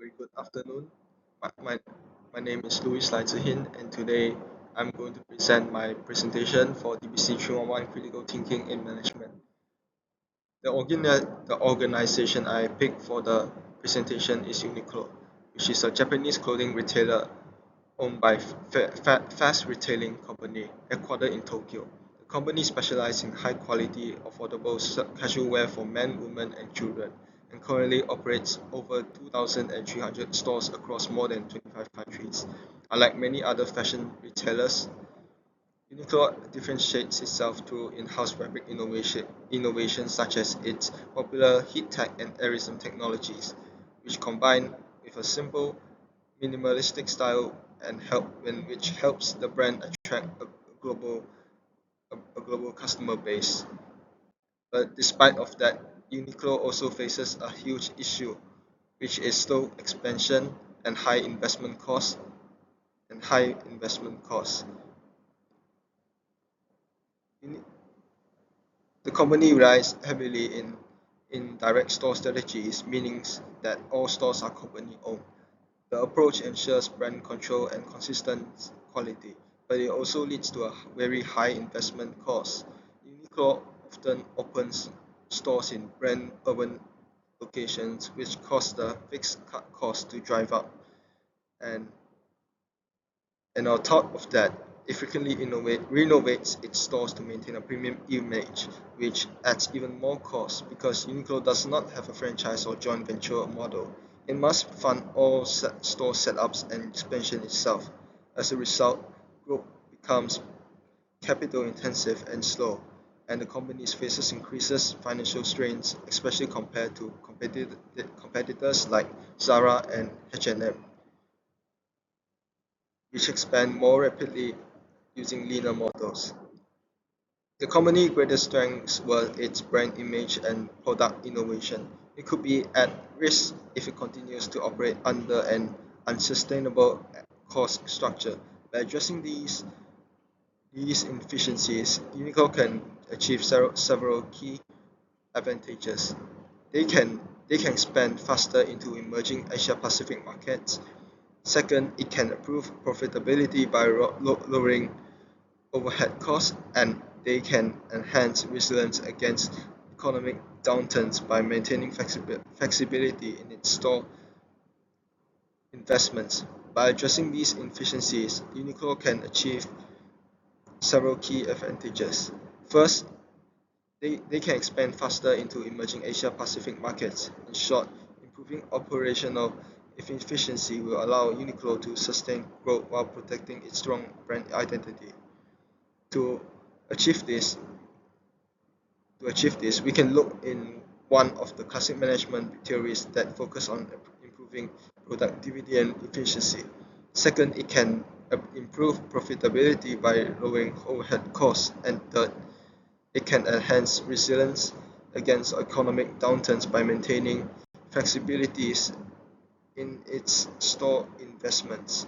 very good afternoon. My, my, my name is Louis Laizihin, and today I'm going to present my presentation for DBC311 Critical Thinking in Management. The organization I picked for the presentation is Uniqlo, which is a Japanese clothing retailer owned by fast retailing company headquartered in Tokyo. The company specializes in high quality, affordable casual wear for men, women, and children, and currently operates over 2,300 stores across more than 25 countries. Unlike many other fashion retailers, Uniqlo differentiates itself through in-house fabric innovations such as its popular heat tech and airism technologies, which combine with a simple, minimalistic style which helps the brand attract global a global customer base. But despite of that, Uniqlo also faces a huge issue, which is slow expansion and high investment costs. Uni- The company relies heavily in direct store strategies, meaning that all stores are company owned. The approach ensures brand control and consistent quality, but it also leads to a very high investment cost. Uniqlo often opens stores in brand urban locations, which cause the fixed cost to drive up. And, and on top of that, it frequently renovates its stores to maintain a premium image, which adds even more cost because Uniqlo does not have a franchise or joint venture model. It must fund all store setups and expansion itself. As a result, growth becomes capital intensive and slow, and the company faces increases financial strains, especially compared to competitors like Zara and H&M, which expand more rapidly using leaner models. The company's greatest strengths were its brand image and product innovation. It could be at risk if it continues to operate under an unsustainable cost structure. By addressing these inefficiencies, Uniqlo can achieve several key advantages. They can they can expand faster into emerging Asia Pacific markets. Second, it can improve profitability by lowering overhead costs, and they can enhance resilience against economic downturns by maintaining flexibility in its store investments. By addressing these inefficiencies, Uniqlo can achieve several key advantages. First, they can expand faster into emerging Asia Pacific markets. In short, improving operational efficiency will allow Uniqlo to sustain growth while protecting its strong brand identity. To achieve this, we can look in one of the classic management theories that focus on improving productivity and efficiency. Second, it can improve profitability by lowering overhead costs. And third, it can enhance resilience against economic downturns by maintaining flexibilities in its store investments.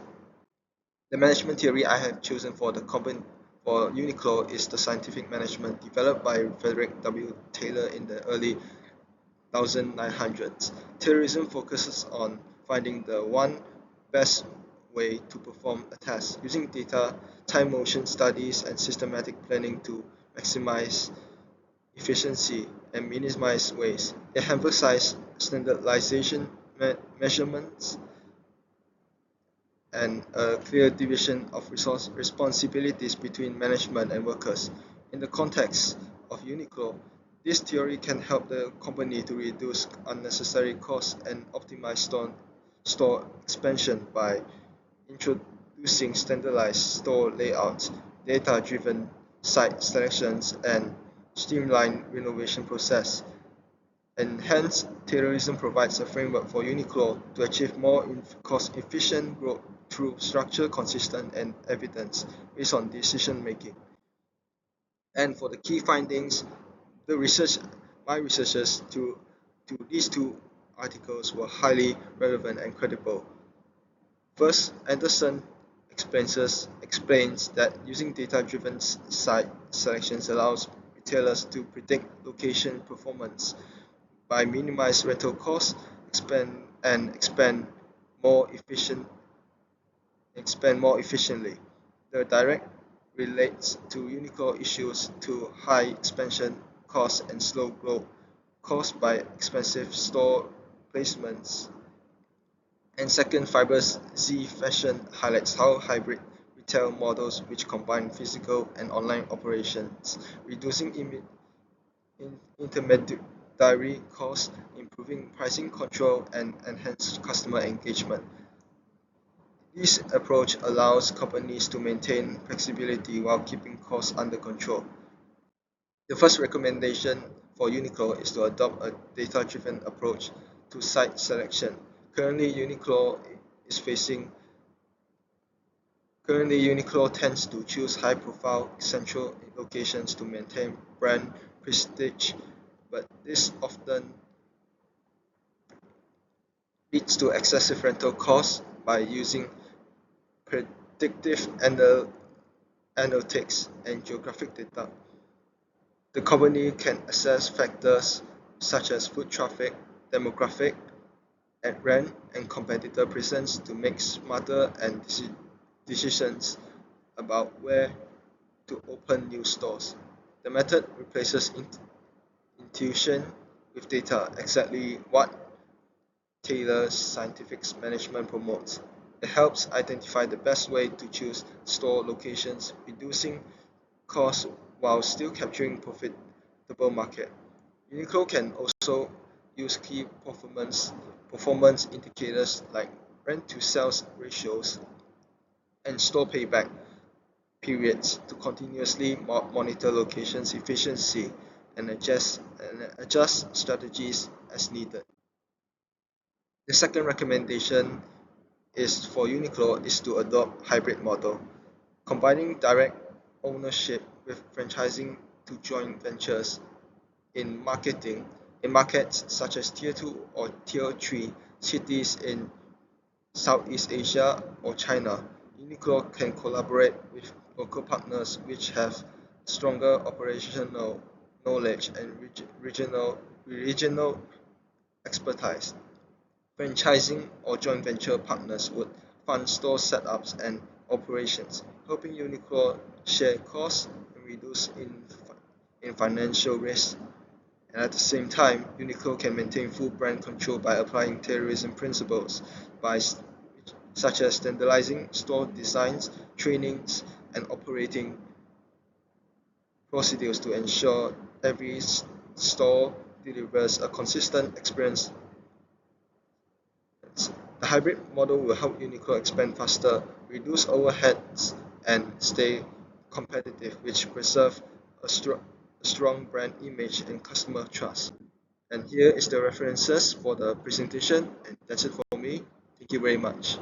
The management theory I have chosen for the company for Uniqlo is the scientific management developed by Frederick W. Taylor in the early 1900s. Terrorism focuses on finding the one best way to perform a task using data, time motion studies, and systematic planning to maximize efficiency and minimize waste. It emphasizes standardization measurements and a clear division of resource responsibilities between management and workers. In the context of Uniqlo, this theory can help the company to reduce unnecessary costs and optimize store expansion by introducing standardized store layouts, data-driven site selections, and streamlined renovation process. And hence, terrorism provides a framework for Uniqlo to achieve more cost-efficient growth through structure, consistent, and evidence based on decision making. And for the key findings, the research, my researchers to these two articles were highly relevant and credible. First, Anderson explains that using data-driven site selections allows retailers to predict location performance by minimize rental costs, expand more efficient expand more efficiently. The direct relates to Uniqlo issues to high expansion costs and slow growth caused by expensive store placements. And second, Fiber's Z Fashion highlights how hybrid retail models which combine physical and online operations, reducing intermediary costs, improving pricing control, and enhance customer engagement. This approach allows companies to maintain flexibility while keeping costs under control. The first recommendation for Uniqlo is to adopt a data-driven approach to site selection. Currently, is facing Currently, Uniqlo tends to choose high-profile central locations to maintain brand prestige, but this often leads to excessive rental costs. By using predictive analytics and geographic data, the company can assess factors such as foot traffic, demographic, and rent and competitor presence to make smarter and decisions about where to open new stores. The method replaces intuition with data, exactly what Taylor's scientific management promotes. It helps identify the best way to choose store locations, reducing costs while still capturing profitable market. Uniqlo can also use key performance indicators like rent to sales ratios and store payback periods to continuously monitor locations efficiency and adjust strategies as needed. The second recommendation is for Uniqlo is to adopt hybrid model, combining direct ownership with franchising to joint ventures in markets such as tier 2 or tier 3 cities in Southeast Asia or China. Uniqlo can collaborate with local partners which have stronger operational knowledge and regional expertise. Franchising or joint venture partners would fund store setups and operations, helping Uniqlo share costs and reduce in financial risk. And at the same time, Uniqlo can maintain full brand control by applying terrorism principles, by such as standardizing store designs, trainings, and operating procedures to ensure every store delivers a consistent experience. The hybrid model will help Uniqlo expand faster, reduce overheads, and stay competitive, which preserve a strong brand image and customer trust. And here is the references for the presentation, and that's it for me. Thank you very much.